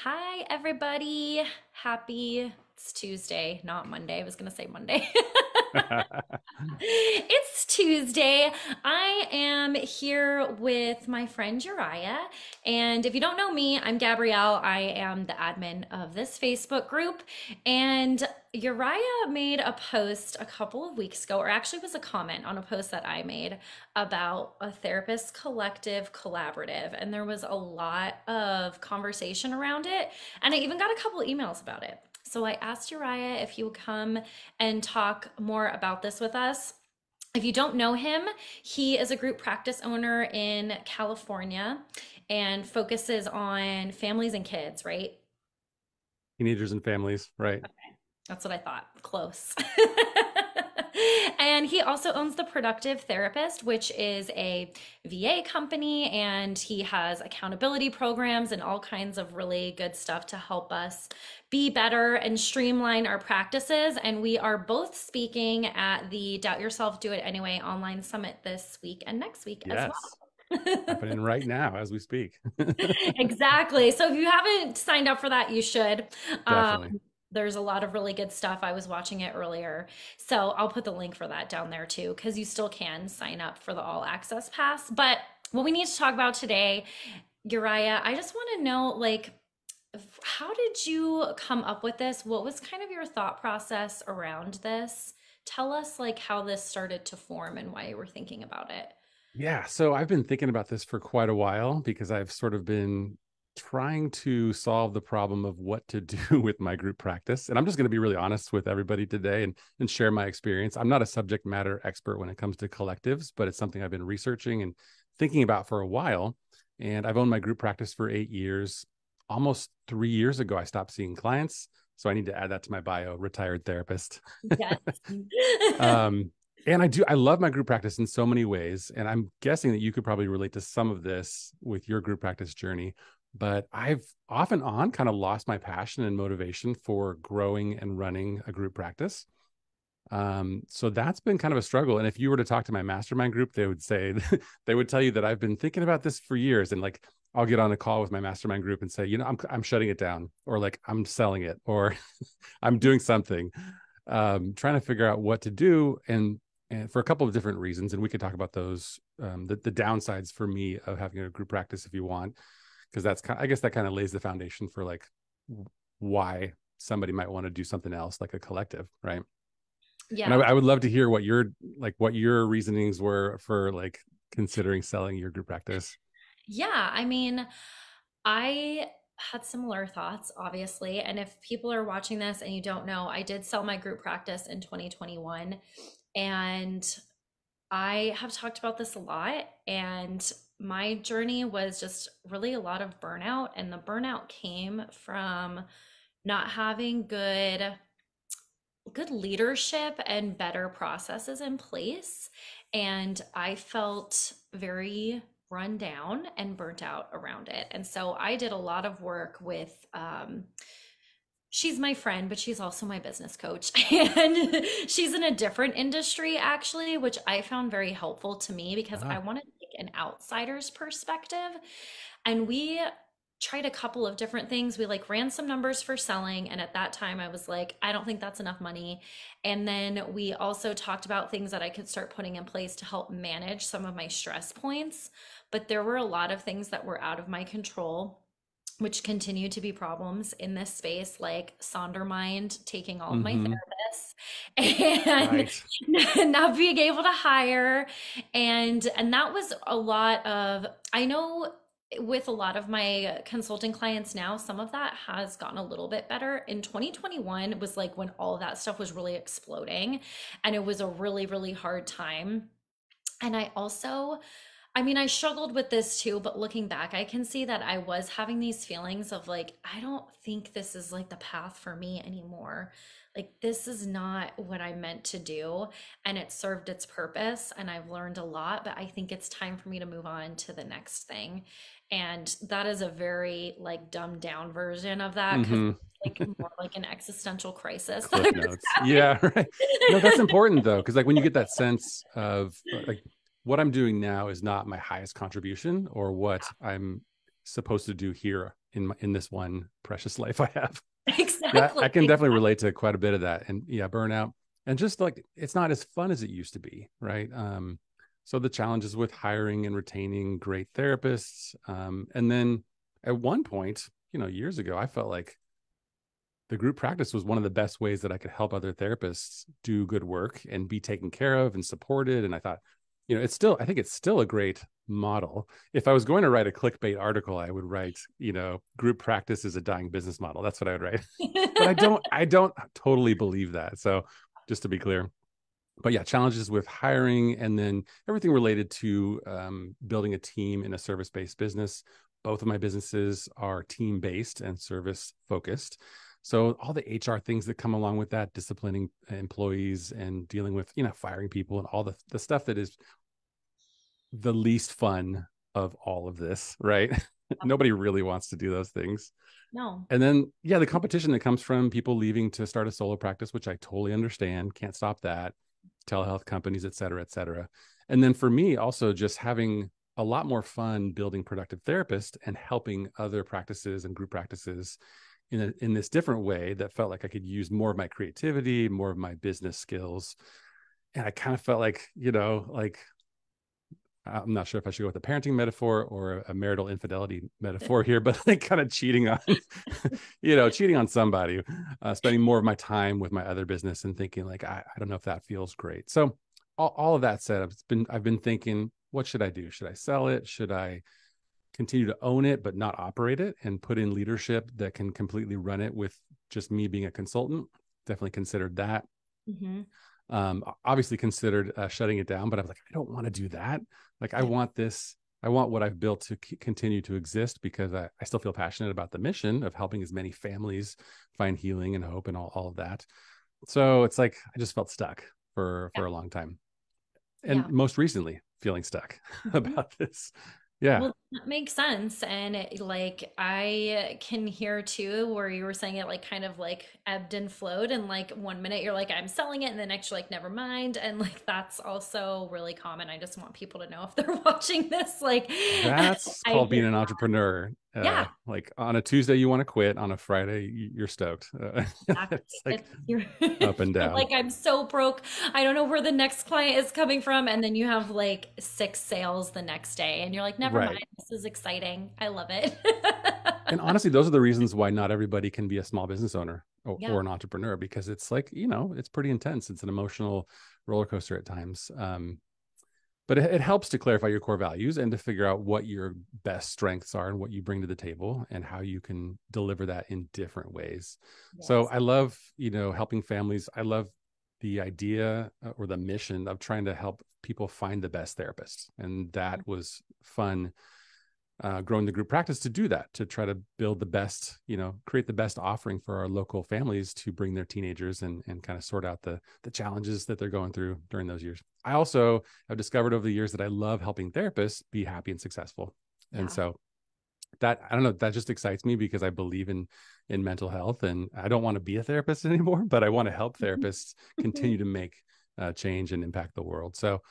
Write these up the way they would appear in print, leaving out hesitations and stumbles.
Hi, everybody. It's Tuesday, not Monday. I was going to say Monday. It's Tuesday. I am here with my friend Uriah. And if you don't know me, I'm Gabrielle. I am the admin of this Facebook group. And Uriah made a post a couple of weeks ago, or actually was a comment on a post that I made about a therapist collective collaborative. And there was a lot of conversation around it. And I even got a couple emails about it. So I asked Uriah if he would come and talk more about this with us. If you don't know him, he is a group practice owner in California and focuses on families and kids, right? Teenagers and families, right? That's what I thought. Close. And he also owns the Productive Therapist, which is a VA company, and he has accountability programs and all kinds of really good stuff to help us be better and streamline our practices. And we are both speaking at the Doubt Yourself, Do It Anyway online summit this week and next week as Yes. well. Happening right now as we speak. Exactly. So if you haven't signed up for that, you should. Um, Definitely. there's a lot of really good stuff. I was watching it earlier. So I'll put the link for that down there too, because you still can sign up for the all access pass. But what we need to talk about today, Uriah, I just want to know how did you come up with this? What was kind of your thought process around this? Tell us how this started to form and why you were thinking about it. Yeah. So I've been thinking about this for quite a while because I've sort of been trying to solve the problem of what to do with my group practice. And I'm just going to be really honest with everybody today and share my experience. I'm not a subject matter expert when it comes to collectives, but it's something I've been researching and thinking about for a while. And I've owned my group practice for 8 years. Almost 3 years ago, I stopped seeing clients. So I need to add that to my bio, retired therapist. Yes. um, and I love my group practice in so many ways. And I'm guessing that you could probably relate to some of this with your group practice journey. But I've off and on kind of lost my passion and motivation for growing and running a group practice. So that's been kind of a struggle. And if you were to talk to my mastermind group, they would say, they would tell you that I've been thinking about this for years. And like, I'll get on a call with my mastermind group and say, I'm shutting it down, or like I'm selling it, or I'm doing something, trying to figure out what to do. And for a couple of different reasons, and we could talk about those, the downsides for me of having a group practice if you want, because I guess that kind of lays the foundation for like why somebody might want to do something else like a collective, right? And Yeah. I would love to hear what your reasonings were for like considering selling your group practice. Yeah. I mean, I had similar thoughts, obviously. And if people are watching this and you don't know, I did sell my group practice in 2021. And I have talked about this a lot. And my journey was just really a lot of burnout. And the burnout came from not having good leadership and better processes in place. And I felt very run down and burnt out around it. And so I did a lot of work with, she's my friend, but she's also my business coach. And she's in a different industry, actually, which I found very helpful to me because I Ah, wanted to take an outsider's perspective. And we tried a couple of different things. We ran some numbers for selling. And at that time, I was like, I don't think that's enough money. And then we also talked about things that I could start putting in place to help manage some of my stress points. But there were a lot of things that were out of my control, which continue to be problems in this space, like Sondermind taking all of my mm-hmm. therapists and Right. not being able to hire. And that was a lot of, I know with a lot of my consulting clients now, some of that has gotten a little bit better. In 2021 was like when all of that stuff was really exploding, and it was a really, really hard time. And I mean, I struggled with this too, but looking back, I can see that I was having these feelings of I don't think this is the path for me anymore. This is not what I meant to do. And it served its purpose. And I've learned a lot, but I think it's time for me to move on to the next thing. And that is a very dumbed down version of that because Mm-hmm. it's more like an existential crisis that I Cliff was notes. having. Yeah, right. No, that's important though, because like when you get that sense of like what I'm doing now is not my highest contribution or what I'm supposed to do here in this one precious life I have. Yeah, Exactly. I can definitely relate to quite a bit of that. And yeah, burnout, and just like it's not as fun as it used to be, right? So the challenges with hiring and retaining great therapists, and then at one point, years ago, I felt like the group practice was one of the best ways that I could help other therapists do good work and be taken care of and supported. And I thought, I think it's still a great model. If I was going to write a clickbait article, I would write, group practice is a dying business model. That's what I would write. But I don't totally believe that. So just to be clear, but yeah, challenges with hiring and then everything related to building a team in a service-based business. Both of my businesses are team-based and service-focused. So all the HR things that come along with that, disciplining employees and dealing with, firing people and all the stuff that is the least fun of all of this, right? Nobody really wants to do those things. No. And then, yeah, the competition that comes from people leaving to start a solo practice, which I totally understand, can't stop that, telehealth companies, et cetera, et cetera. And then for me, also just having a lot more fun building productive therapists and helping other practices and group practices in this different way that felt like I could use more of my creativity, more of my business skills. And I kind of felt like, like I'm not sure if I should go with a parenting metaphor or a marital infidelity metaphor here, but like kind of cheating on, cheating on somebody, spending more of my time with my other business and thinking like, I don't know if that feels great. So all of that said, I've been thinking, what should I do? Should I sell it? Should I continue to own it, but not operate it and put in leadership that can completely run it with just me being a consultant? Definitely considered that. Mm-hmm. Obviously considered shutting it down, but I was like, I don't want to do that. Like, I want what I've built to continue to exist because I still feel passionate about the mission of helping as many families find healing and hope and all of that. So it's like, I just felt stuck for a long time. And Yeah. most recently feeling stuck Mm-hmm. about this. Yeah. Well, that makes sense. And I can hear too where you were saying it like kind of like ebbed and flowed. And like 1 minute you're like, I'm selling it. And the next you're like, never mind. And like that's also really common. I just want people to know if they're watching this. Like, That's I called hear, being an entrepreneur. yeah, Like on a Tuesday, you want to quit. On a Friday, you're stoked. exactly. It's like It's, you're, up and you're down. like, I'm so broke. I don't know where the next client is coming from. And then you have like 6 sales the next day. And you're like, never mind. Right. This is exciting. I love it. And honestly, those are the reasons why not everybody can be a small business owner Yeah. or an entrepreneur, because it's like, it's pretty intense. It's an emotional roller coaster at times. But it helps to clarify your core values and to figure out what your best strengths are and what you bring to the table and how you can deliver that in different ways. So Yes. I love, helping families. I love the idea or the mission of trying to help people find the best therapists. And that was fun, growing the group practice to do that, to try to build the best, create the best offering for our local families to bring their teenagers and kind of sort out the challenges that they're going through during those years. I also have discovered over the years that I love helping therapists be happy and successful. And Yeah. so that, I don't know, that just excites me because I believe in mental health, and I don't want to be a therapist anymore, but I want to help therapists continue to make change and impact the world. So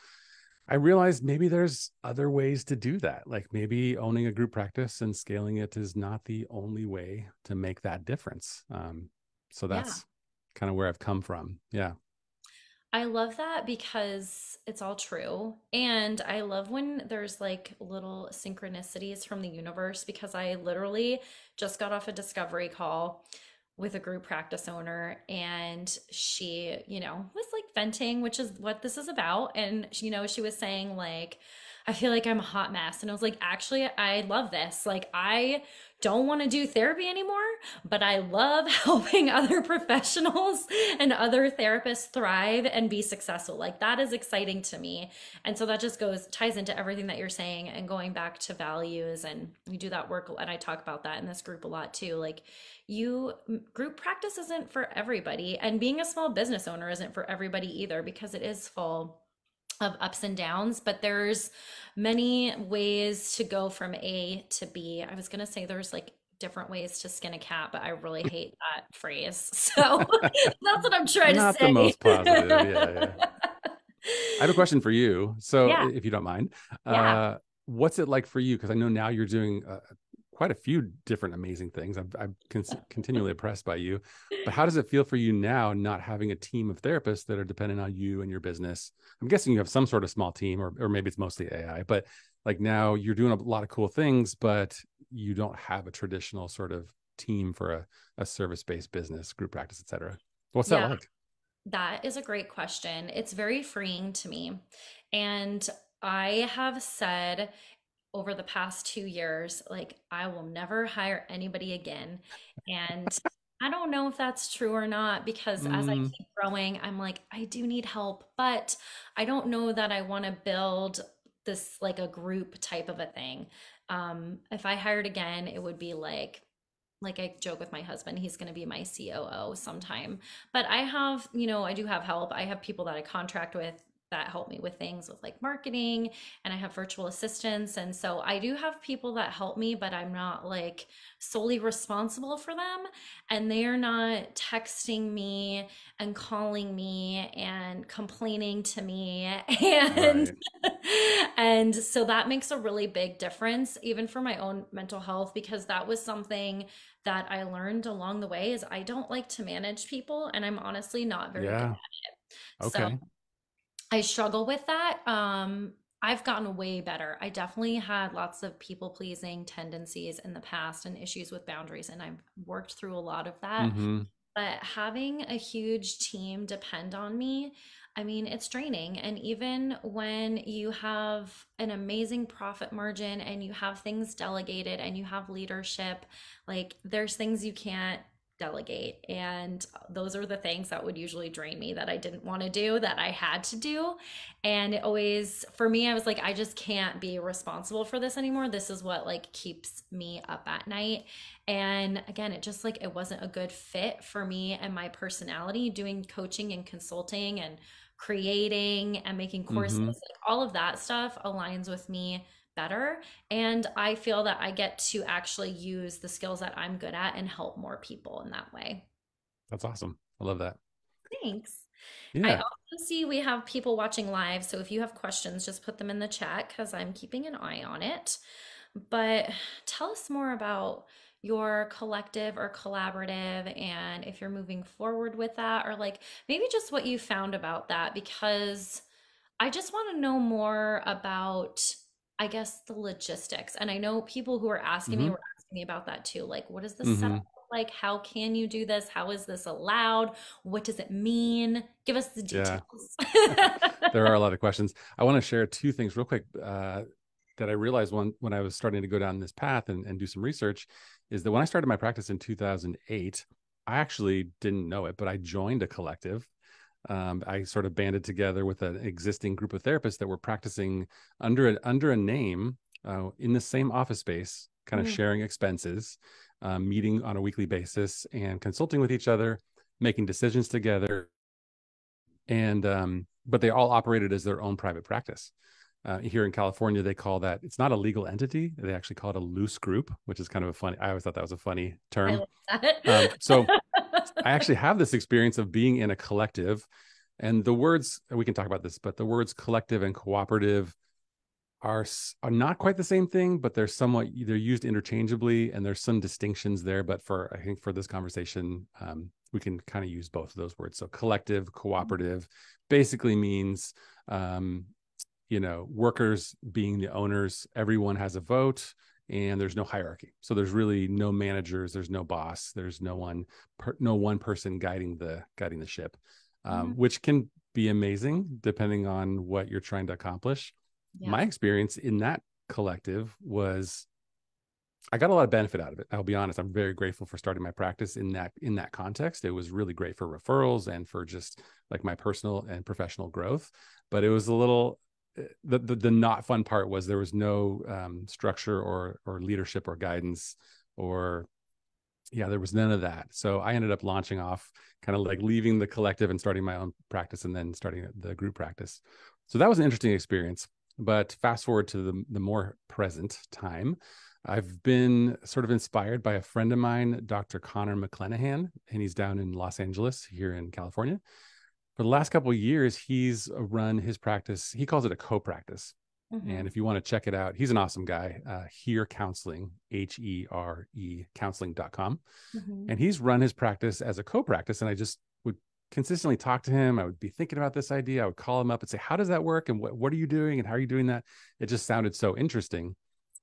I realized maybe there's other ways to do that. Like maybe owning a group practice and scaling it is not the only way to make that difference. So Yeah. that's kind of where I've come from. Yeah. I love that because it's all true. And I love when there's like little synchronicities from the universe because I literally just got off a discovery call with a group practice owner and she, was like venting, which is what this is about. And, she was saying like, I feel like I'm a hot mess. And I was like, actually, I love this. Like, I don't want to do therapy anymore, but I love helping other professionals and other therapists thrive and be successful. Like, that is exciting to me. And so that just ties into everything that you're saying and going back to values. And we do that work. And I talk about that in this group a lot too. Like, group practice isn't for everybody. And being a small business owner isn't for everybody either because it is full of ups and downs, but there's many ways to go from A to B. I was going to say there's like different ways to skin a cat, but I really hate that phrase. So that's what I'm trying to Not the say. most positive. Yeah. Yeah. I have a question for you. So Yeah, if you don't mind, yeah. what's it like for you? Because I know now you're doing quite a few different amazing things. I'm continually impressed by you. But how does it feel for you now, not having a team of therapists that are dependent on you and your business? I'm guessing you have some sort of small team, or maybe it's mostly AI, but like now you're doing a lot of cool things, but you don't have a traditional sort of team for a service-based business, group practice, et cetera. What's that Yeah, like? that is a great question. It's very freeing to me. And I have said over the past 2 years, like, I will never hire anybody again. And I don't know if that's true or not because as I Mm, keep growing, I'm like, I do need help, but I don't know that I want to build this like a group type of a thing. If I hired again, it would be like I joke with my husband, he's going to be my COO sometime. But I have, I do have help. I have people that I contract with that help me with things with like marketing, and I have virtual assistants. And so I do have people that help me, but I'm not like solely responsible for them. And they are not texting me and calling me and complaining to me. And right. and so that makes a really big difference, even for my own mental health, because that was something that I learned along the way is I don't like to manage people, and I'm honestly not very good Yeah. at it. So Okay. I struggle with that. I've gotten way better. I definitely had lots of people pleasing tendencies in the past and issues with boundaries, and I've worked through a lot of that. Mm-hmm. But having a huge team depend on me, I mean, it's draining. And even when you have an amazing profit margin and you have things delegated and you have leadership, like there's things you can't delegate. And those are the things that would usually drain me that I didn't want to do, that I had to do. And it always, for me, I was like, I just can't be responsible for this anymore. This is what like keeps me up at night. And again, it just like it wasn't a good fit for me and my personality. Doing coaching and consulting and creating and making courses, Mm-hmm. like all of that stuff aligns with me better. And I feel that I get to actually use the skills that I'm good at and help more people in that way. That's awesome. I love that. Thanks. I Yeah. also see we have people watching live. So if you have questions, just put them in the chat because I'm keeping an eye on it. But tell us more about your collective or collaborative, and if you're moving forward with that, or like maybe just what you found about that, because I just want to know more about, I guess, the logistics. And I know people who are asking me Mm-hmm. were asking me about that too. Like, what is the setup Mm-hmm. look like? How can you do this? How is this allowed? What does it mean? Give us the Yeah. details. There are a lot of questions. I want to share two things real quick that I realized when I was starting to go down this path and do some research is that when I started my practice in 2008, I actually didn't know it, but I joined a collective. I sort of banded together with an existing group of therapists that were practicing under a name in the same office space, kind of Mm, sharing expenses, meeting on a weekly basis, and consulting with each other, making decisions together, and but they all operated as their own private practice. Here in California, they call that, it's not a legal entity. They actually call it a loose group, which is kind of a funny, I always thought that was a funny I term. love that. So I actually have this experience of being in a collective, and the words, we can talk about this, but the words collective and cooperative are not quite the same thing, but they're used interchangeably, and there's some distinctions there. But I think for this conversation, we can kind of use both of those words. So collective, cooperative, basically means, workers being the owners. Everyone has a vote, and there's no hierarchy. So there's really no managers, there's no boss, there's no one person guiding the ship, Mm, which can be amazing depending on what you're trying to accomplish. yeah. My experience in that collective was I got a lot of benefit out of it. I'll be honest. I'm very grateful for starting my practice in that context. It was really great for referrals and for just like my personal and professional growth. But it was a little the not fun part was there was no structure or leadership or guidance, or yeah, there was none of that. So I ended up launching off, kind of like leaving the collective and starting my own practice, and then starting the group practice. So that was an interesting experience. But fast forward to the more present time, I've been sort of inspired by a friend of mine, Dr. Connor McClenahan, and he's down in Los Angeles here in California. For the last couple of years, he's run his practice. He calls it a co-practice. Mm-hmm. And if you want to check it out, he's an awesome guy. Here Counseling, HERE counseling.com. Mm-hmm. And he's run his practice as a co-practice. And I just would consistently talk to him. I would be thinking about this idea. I would call him up and say, how does that work? And what are you doing? And how are you doing that? It just sounded so interesting.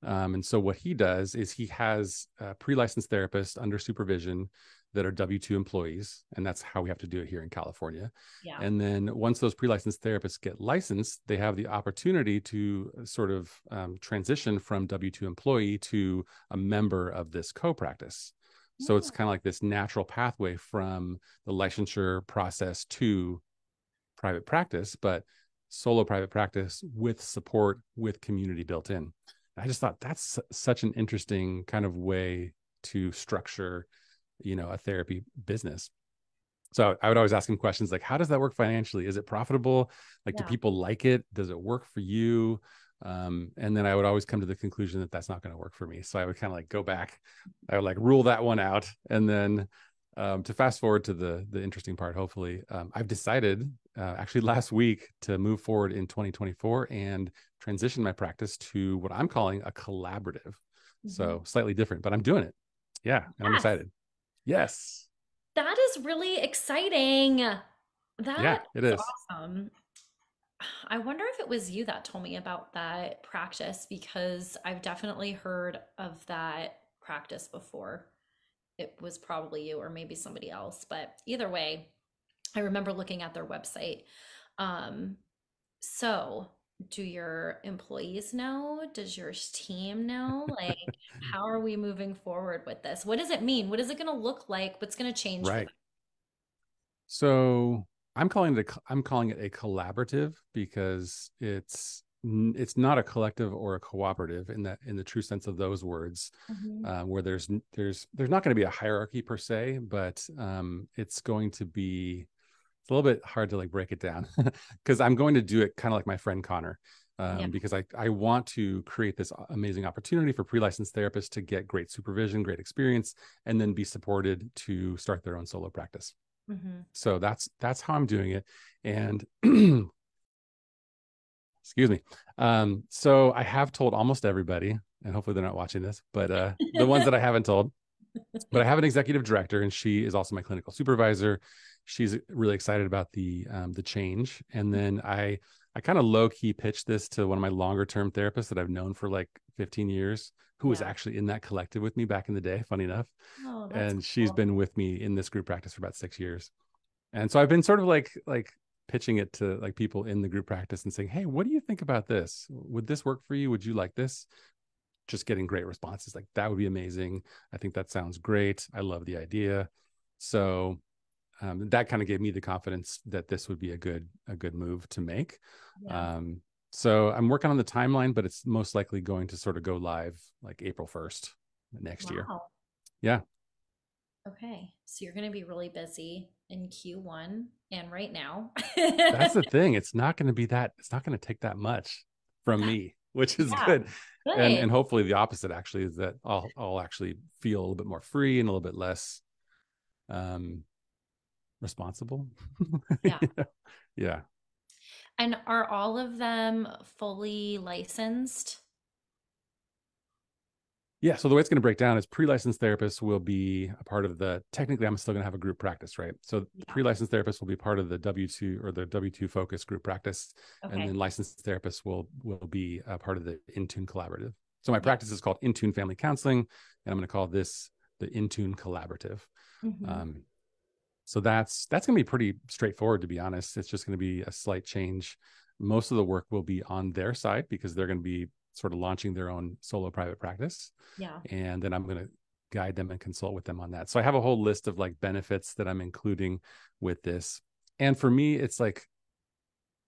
And so what he does is he has pre-licensed therapists under supervision that are W-2 employees. And that's how we have to do it here in California. Yeah. And then once those pre-licensed therapists get licensed, they have the opportunity to sort of transition from W-2 employee to a member of this co-practice. So it's Oh, kind of like this natural pathway from the licensure process to private practice, but solo private practice with support, with community built in. I just thought that's such an interesting kind of way to structure, a therapy business. So I would always ask him questions like, how does that work financially? Is it profitable? Like, do yeah. people like it? Does it work for you? And then I would always come to the conclusion that that's not going to work for me. So I would kind of like go back. I would like rule that one out. And then to fast forward to the interesting part, hopefully, I've decided actually last week to move forward in 2024 and transition my practice to what I'm calling a collaborative. Mm-hmm. So slightly different, but I'm doing it. Yeah. And I'm Yes. excited. Yes. That is really exciting. Yeah, That it is is. awesome. I wonder if it was you that told me about that practice because I've definitely heard of that practice before. It was probably you or maybe somebody else, but either way, I remember looking at their website. Um, so do your employees know? Does your team know? Like, how are we moving forward with this? What does it mean? What is it going to look like? What's going to change for them? Right. So I'm calling it a collaborative because it's not a collective or a cooperative in the true sense of those words, Mhm. where there's not going to be a hierarchy per se, but it's going to be, it's a little bit hard to like break it down because I'm going to do it kind of like my friend Connor. Yeah. Because I want to create this amazing opportunity for pre-licensed therapists to get great supervision, great experience, and then be supported to start their own solo practice. Hmm. So that's how I'm doing it. And excuse me. So I have told almost everybody, and hopefully they're not watching this, but the ones that I haven't told, but I have an executive director, and she is also my clinical supervisor. She's really excited about the change. And then I kind of low key pitched this to one of my longer term therapists that I've known for like 15 years, who was Yeah. actually in that collective with me back in the day. Funny enough, Oh, that's and she's cool. been with me in this group practice for about 6 years. And so I've been sort of like pitching it to like people in the group practice and saying, "Hey, what do you think about this? Would this work for you? Would you like this?" Just getting great responses like, "That would be amazing. I think that sounds great. I love the idea." So that kind of gave me the confidence that this would be a good move to make. Yeah. Um, so I'm working on the timeline, but it's most likely going to sort of go live like April 1st next year. Wow. Yeah, Okay. So you're going to be really busy in Q1 and right now. that's the thing. It's not going to take that much from That, me, which is yeah, good. And good. and hopefully the opposite actually is that I'll actually feel a little bit more free and a little bit less um responsible. Yeah. Yeah. Yeah. And are all of them fully licensed? Yeah. So the way it's going to break down is pre-licensed therapists will be a part of technically I'm still going to have a group practice, right? So the Yeah. pre-licensed therapists will be part of the W-2 or the W-2 focus group practice. And Okay. then licensed therapists will be a part of the Intune collaborative. So my Yeah. practice is called Intune Family Counseling, and I'm going to call this the Intune Collaborative. Hmm. Um, so that's going to be pretty straightforward, to be honest. It's just going to be a slight change. Most of the work will be on their side because they're going to be sort of launching their own solo private practice, Yeah. and then I'm going to guide them and consult with them on that. So I have a whole list of like benefits that I'm including with this. And for me, it's like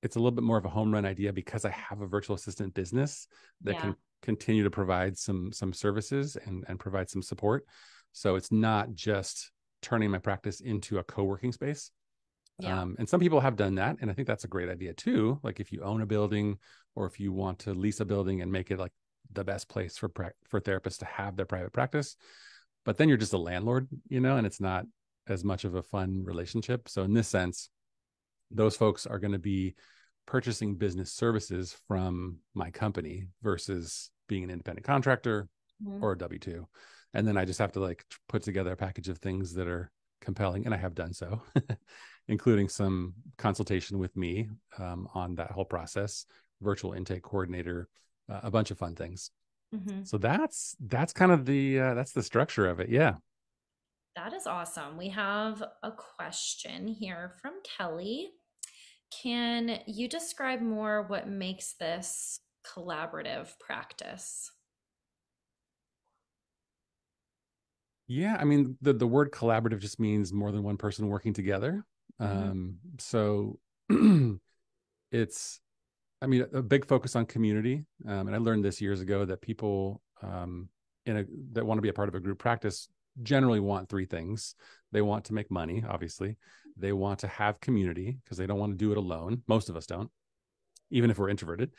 it's a little bit more of a home run idea because I have a virtual assistant business that Yeah. can continue to provide some services and provide some support. So it's not just turning my practice into a co-working space. Yeah. And some people have done that, and I think that's a great idea too. Like if you own a building or if you want to lease a building and make it like the best place for therapists to have their private practice, but then you're just a landlord, and it's not as much of a fun relationship. So in this sense, those folks are going to be purchasing business services from my company versus being an independent contractor Mhm. or a W-2. And then I just have to like put together a package of things that are compelling. And I have done so, including some consultation with me on that whole process, virtual intake coordinator, a bunch of fun things. Mhm. So that's kind of that's the structure of it. Yeah. That is awesome. We have a question here from Kelly. Can you describe more what makes this collaborative practice? Yeah, I mean the word collaborative just means more than one person working together. Hmm. So it's, I mean, a big focus on community. And I learned this years ago that people that want to be a part of a group practice generally want three things. They want to make money, obviously. They want to have community because they don't want to do it alone. Most of us don't, even if we're introverted.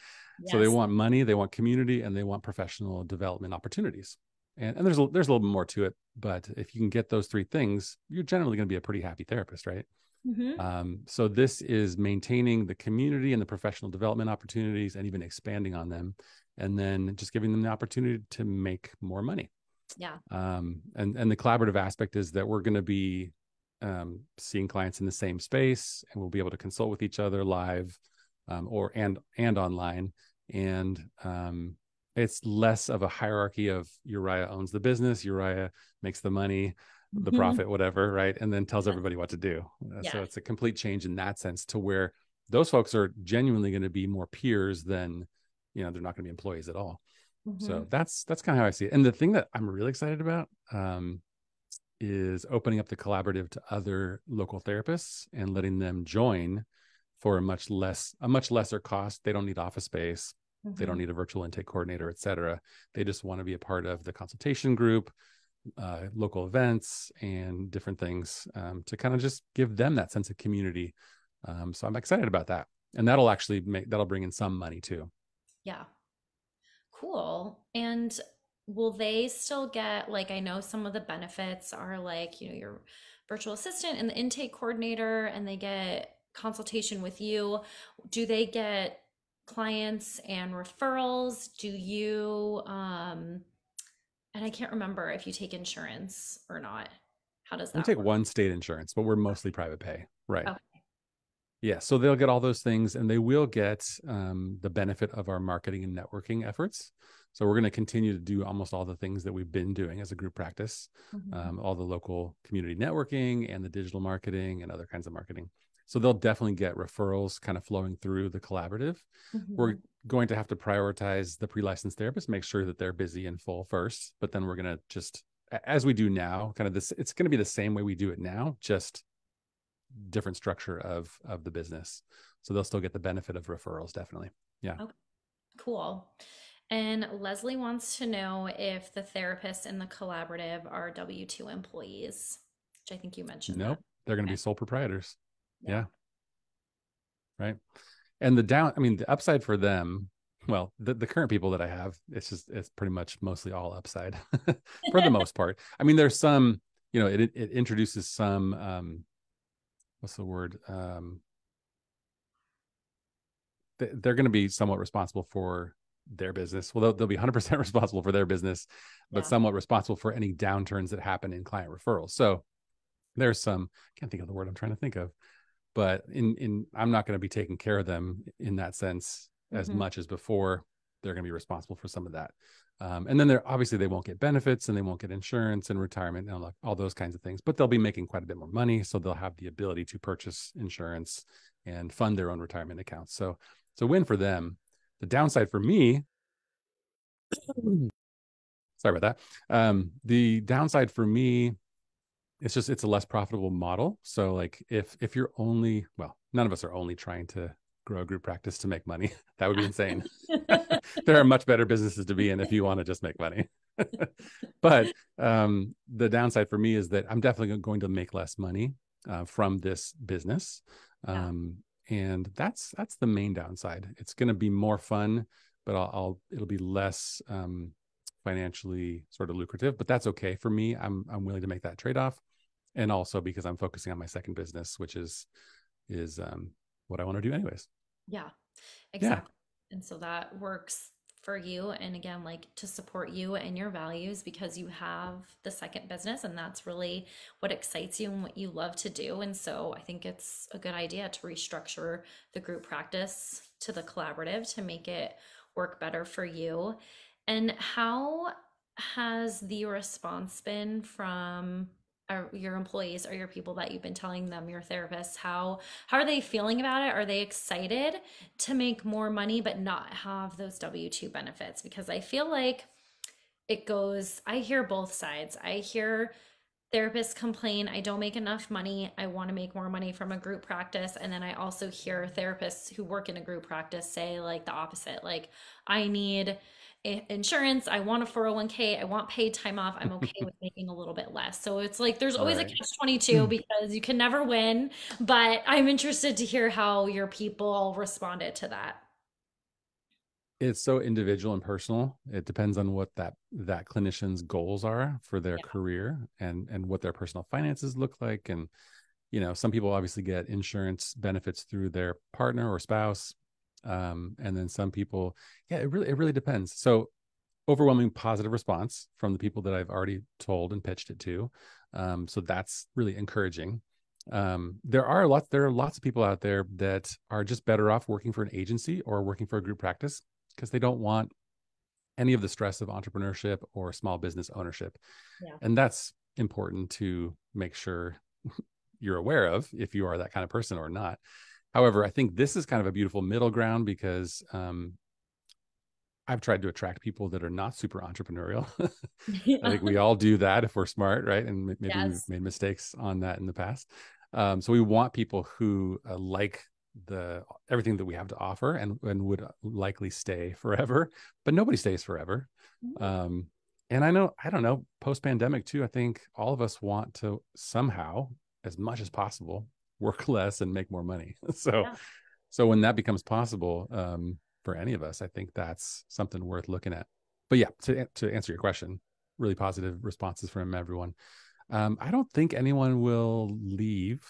So they Yes. want money, they want community, and they want professional development opportunities. And there's a little bit more to it, but if you can get those three things, you're generally going to be a pretty happy therapist, right? Hmm. So this is maintaining the community and the professional development opportunities and even expanding on them, and then just giving them the opportunity to make more money. Yeah. And the collaborative aspect is that we're going to be seeing clients in the same space, and we'll be able to consult with each other live and online. And it's less of a hierarchy of Uriah owns the business, Uriah makes the money, the Hmm. profit, whatever, right? And then tells Yes. everybody what to do. So Yes. it's a complete change in that sense, to where those folks are genuinely going to be more peers than, they're not going to be employees at all. Hmm. So that's kind of how I see it. And the thing that I'm really excited about is opening up the collaborative to other local therapists and letting them join for a much lesser cost. They don't need office space. They Hmm. don't need a virtual intake coordinator, et cetera. They just want to be a part of the consultation group, local events, and different things to kind of just give them that sense of community. So I'm excited about that. And that'll bring in some money too. Yeah. Cool. And will they still get, like, I know some of the benefits are like, your virtual assistant and the intake coordinator, and they get consultation with you. Do they get clients and referrals? Do you, and I can't remember if you take insurance or not. How does We that take work? one state insurance, but we're mostly private pay. Right. Okay. Yeah, so they'll get all those things, and they will get the benefit of our marketing and networking efforts. So we're going to continue to do almost all the things that we've been doing as a group practice, Mhm. all the local community networking and the digital marketing and other kinds of marketing. So they'll definitely get referrals kind of flowing through the collaborative. We're Mhm. going to have to prioritize the pre-licensed therapists, make sure that they're busy and full first, but then we're going to just, as we do now, kind of this, it's going to be the same way we do it now, just different structure of the business. So they'll still get the benefit of referrals, definitely. Yeah. Okay, cool. And Leslie wants to know if the therapists in the collaborative are W-2 employees, which I think you mentioned that. Nope. They're going to be Okay. sole proprietors. Yeah. Yeah. Right. And the upside for them, well, the current people that I have, it's pretty much mostly all upside for the most part. I mean, there's some, it introduces some, what's the word? They're going to be somewhat responsible for their business. Well, they'll be 100% responsible for their business, but Yeah. somewhat responsible for any downturns that happen in client referrals. So there's some, I can't think of the word I'm trying to think of, but in I'm not going to be taking care of them in that sense as Hmm. much as before. They're going to be responsible for some of that. And then they're obviously they won't get benefits and they won't get insurance and retirement and all those kinds of things, but they'll be making quite a bit more money. So they'll have the ability to purchase insurance and fund their own retirement accounts. So it's a win for them. The downside for me, sorry about that. The downside for me, it's a less profitable model. So like if you're only, well, none of us are only trying to grow a group practice to make money. That would be insane. There are much better businesses to be in if you want to just make money. But the downside for me is that I'm definitely going to make less money from this business. Yeah. And that's the main downside. It's going to be more fun, but it'll be less financially sort of lucrative, but that's okay for me. I'm willing to make that trade-off. And also because I'm focusing on my second business, which is what I want to do anyways. Yeah, Yeah. exactly. And so that works for you. And again, like to support you and your values because you have the second business and that's really what excites you and what you love to do. And so I think it's a good idea to restructure the group practice to the collaborative to make it work better for you. And how has the response been from your employees or your people that you've been telling them, your therapists? How are they feeling about it? Are they excited to make more money but not have those W-2 benefits? Because I feel like I hear both sides. I hear therapists complain, I don't make enough money. I want to make more money from a group practice. And then I also hear therapists who work in a group practice say like the opposite, like I need insurance, I want a 401k, I want paid time off. I'm okay with making a little bit less. So it's like there's always a Right. catch 22 because you can never win, but I'm interested to hear how your people responded to that. It's so individual and personal. It depends on what that clinician's goals are for their Yeah. career, and what their personal finances look like. And some people obviously get insurance benefits through their partner or spouse, and then some people, yeah, it really depends. So overwhelming positive response from the people that I've already told and pitched it to. So that's really encouraging. There are lots of people out there that are just better off working for an agency or working for a group practice because they don't want any of the stress of entrepreneurship or small business ownership. Yeah. And that's important to make sure you're aware of if you are that kind of person or not. However, I think this is kind of a beautiful middle ground because I've tried to attract people that are not super entrepreneurial. I Yeah. think we all do that if we're smart, right? And maybe we've Yes. made mistakes on that in the past. So we want people who like the everything that we have to offer, and would likely stay forever. But nobody stays forever. Um, and I don't know, post pandemic too. I think all of us want to somehow, as much as possible, work less and make more money. So Yeah. so when that becomes possible, for any of us, I think that's something worth looking at. But yeah, to answer your question, really positive responses from everyone. I don't think anyone will leave.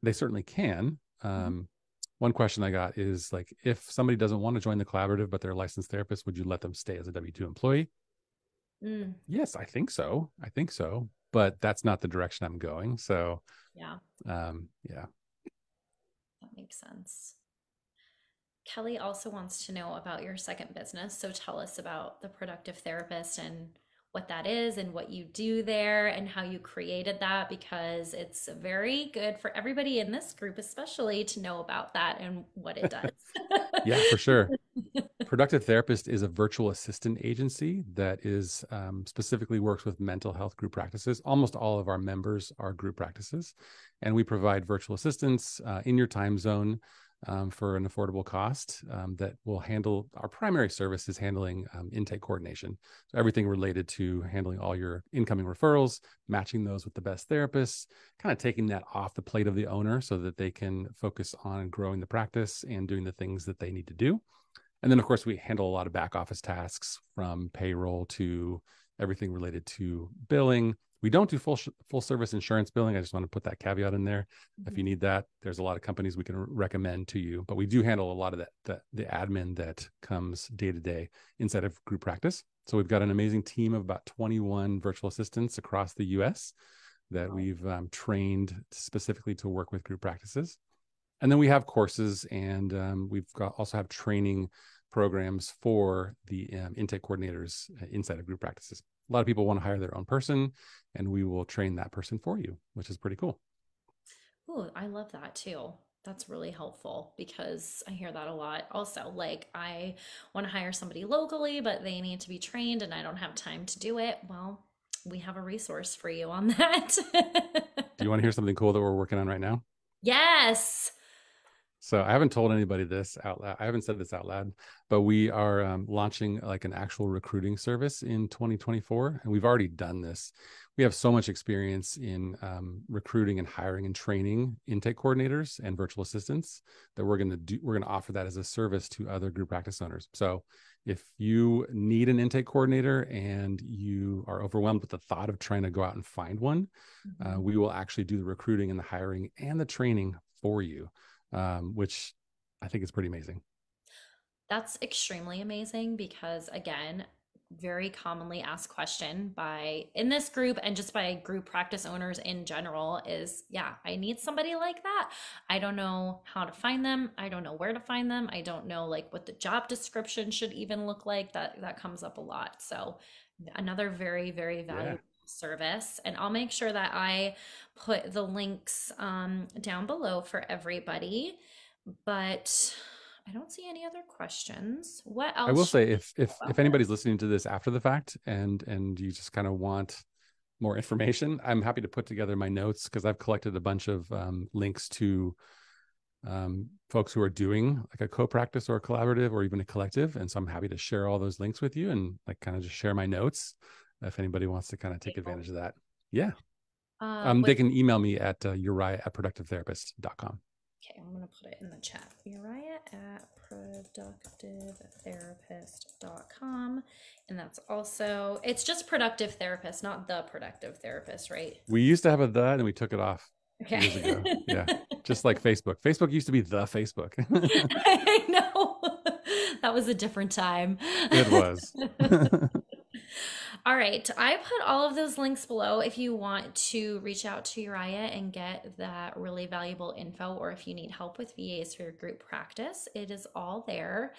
They certainly can. Mhm. One question I got is like, if somebody doesn't want to join the collaborative, but they're a licensed therapist, would you let them stay as a W-2 employee? Mm, Yes, I think so. I think so. But that's not the direction I'm going. So, yeah, yeah. that makes sense. Kelly also wants to know about your second business. So tell us about the productive therapist and what that is and what you do there and how you created that because it's very good for everybody in this group, especially to know about that and what it does. Yeah, for sure. Productive Therapist is a virtual assistant agency that is specifically works with mental health group practices. Almost all of our members are group practices, and we provide virtual assistants in your time zone for an affordable cost that will handle. Our primary service is handling intake coordination, so everything related to handling all your incoming referrals, matching those with the best therapists, kind of taking that off the plate of the owner so that they can focus on growing the practice and doing the things that they need to do. And then, of course, we handle a lot of back office tasks from payroll to everything related to billing. We don't do full service insurance billing. I just want to put that caveat in there. If you Mhm. need that, there's a lot of companies we can recommend to you. But we do handle a lot of the admin that comes day to day inside of group practice. So we've got an amazing team of about 21 virtual assistants across the U.S. that Wow. we've trained specifically to work with group practices. And then we have courses, and we've got also have training programs for the intake coordinators inside of group practices. A lot of people want to hire their own person, and we will train that person for you, which is pretty cool. Ooh, I love that too. That's really helpful because I hear that a lot. Also, like I want to hire somebody locally, but they need to be trained and I don't have time to do it. Well, we have a resource for you on that. Do you want to hear something cool that we're working on right now? Yes. So I haven't told anybody this out loud. I haven't said this out loud, but we are launching like an actual recruiting service in 2024, and we've already done this. We have so much experience in recruiting and hiring and training intake coordinators and virtual assistants that we're going to offer that as a service to other group practice owners. So if you need an intake coordinator and you are overwhelmed with the thought of trying to go out and find one, Mhm. we will actually do the recruiting and the hiring and the training for you, which I think it's pretty amazing. That's extremely amazing because, again, very commonly asked question by in this group and just by group practice owners in general is, yeah, I need somebody like that. I don't know how to find them. I don't know where to find them. I don't know like what the job description should even look like. That comes up a lot. So another very, very Yeah. valuable service. And I'll make sure that I put the links down below for everybody. But I don't see any other questions. What I will else should say we know if about anybody's this? listening to this after the fact and you just kind of want more information, I'm happy to put together my notes because I've collected a bunch of links to folks who are doing like a co-practice or a collaborative or even a collective. And so I'm happy to share all those links with you and like kind of just share my notes if anybody wants to kind of take advantage of that. Yeah. They Wait, can email me at Uriah at productivetherapist.com. okay, I'm gonna put it in the chat. Uriah at productivetherapist.com. And that's also, it's just productive therapist, not the productive therapist, right? We used to have a the and we took it off years Okay. ago. Yeah. Just like Facebook. Facebook used to be the Facebook. I know. That was a different time. It was. All right. I put all of those links below if you want to reach out to Uriah and get that really valuable info, or if you need help with VAs for your group practice, it is all there.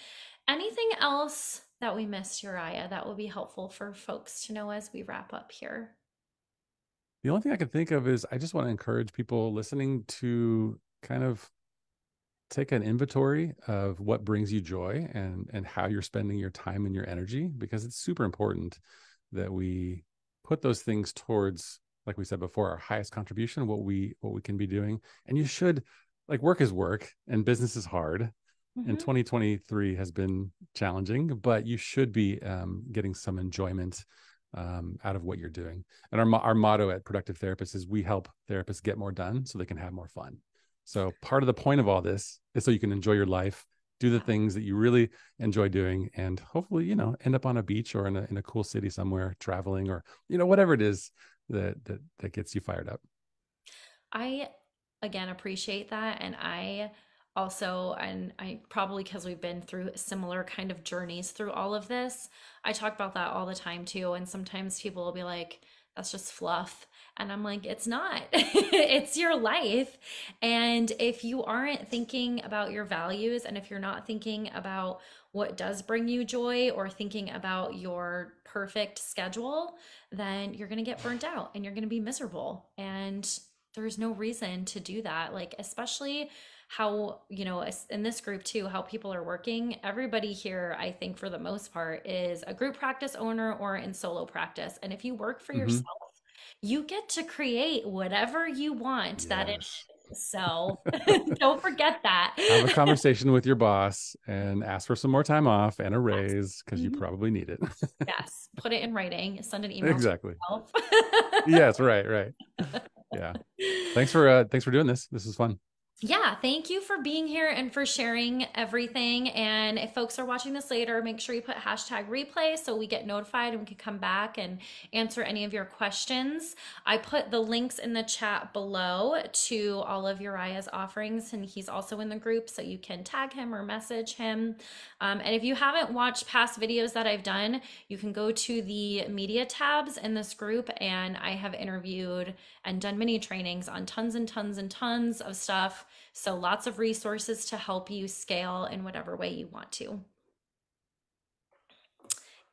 Anything else that we missed, Uriah, that will be helpful for folks to know as we wrap up here? The only thing I can think of is I just want to encourage people listening to kind of take an inventory of what brings you joy and how you're spending your time and your energy, because it's super important that we put those things towards, like we said before, our highest contribution, what we can be doing. And you should, like, work is work and business is hard, and Hmm. 2023 has been challenging, but you should be getting some enjoyment out of what you're doing. And our motto at Productive Therapists is we help therapists get more done so they can have more fun. So part of the point of all this is so you can enjoy your life, do the Yeah. things that you really enjoy doing, and hopefully, end up on a beach or in a cool city somewhere, traveling, or whatever it is that gets you fired up. I again appreciate that. And I also, and I probably because we've been through similar kind of journeys through all of this, I talk about that all the time too. And sometimes people will be like, that's just fluff. And I'm like, it's not. It's your life. And if you aren't thinking about your values, and if you're not thinking about what does bring you joy or thinking about your perfect schedule, then you're going to get burnt out and you're going to be miserable. And there's no reason to do that. Like, especially how, in this group too, how people are working. Everybody here, I think, for the most part, is a group practice owner or in solo practice. And if you work for Mm-hmm. yourself, you get to create whatever you want that it Yes. is. So don't forget that. Have a conversation with your boss and ask for some more time off and a Yes. raise because you Mhm. probably need it. Yes. Put it in writing, send an email to Exactly. yourself. Yes, right, right. Yeah. Thanks for doing this. This is fun. Yeah, thank you for being here and for sharing everything. And if folks are watching this later, make sure you put hashtag replay so we get notified and we can come back and answer any of your questions. I put the links in the chat below to all of Uriah's offerings, and he's also in the group, so you can tag him or message him. And if you haven't watched past videos that I've done, you can go to the media tabs in this group, and I have interviewed and done mini trainings on tons and tons and tons of stuff. So lots of resources to help you scale in whatever way you want to.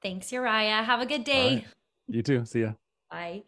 Thanks, Uriah. Have a good All right. day. You too. See ya. Bye.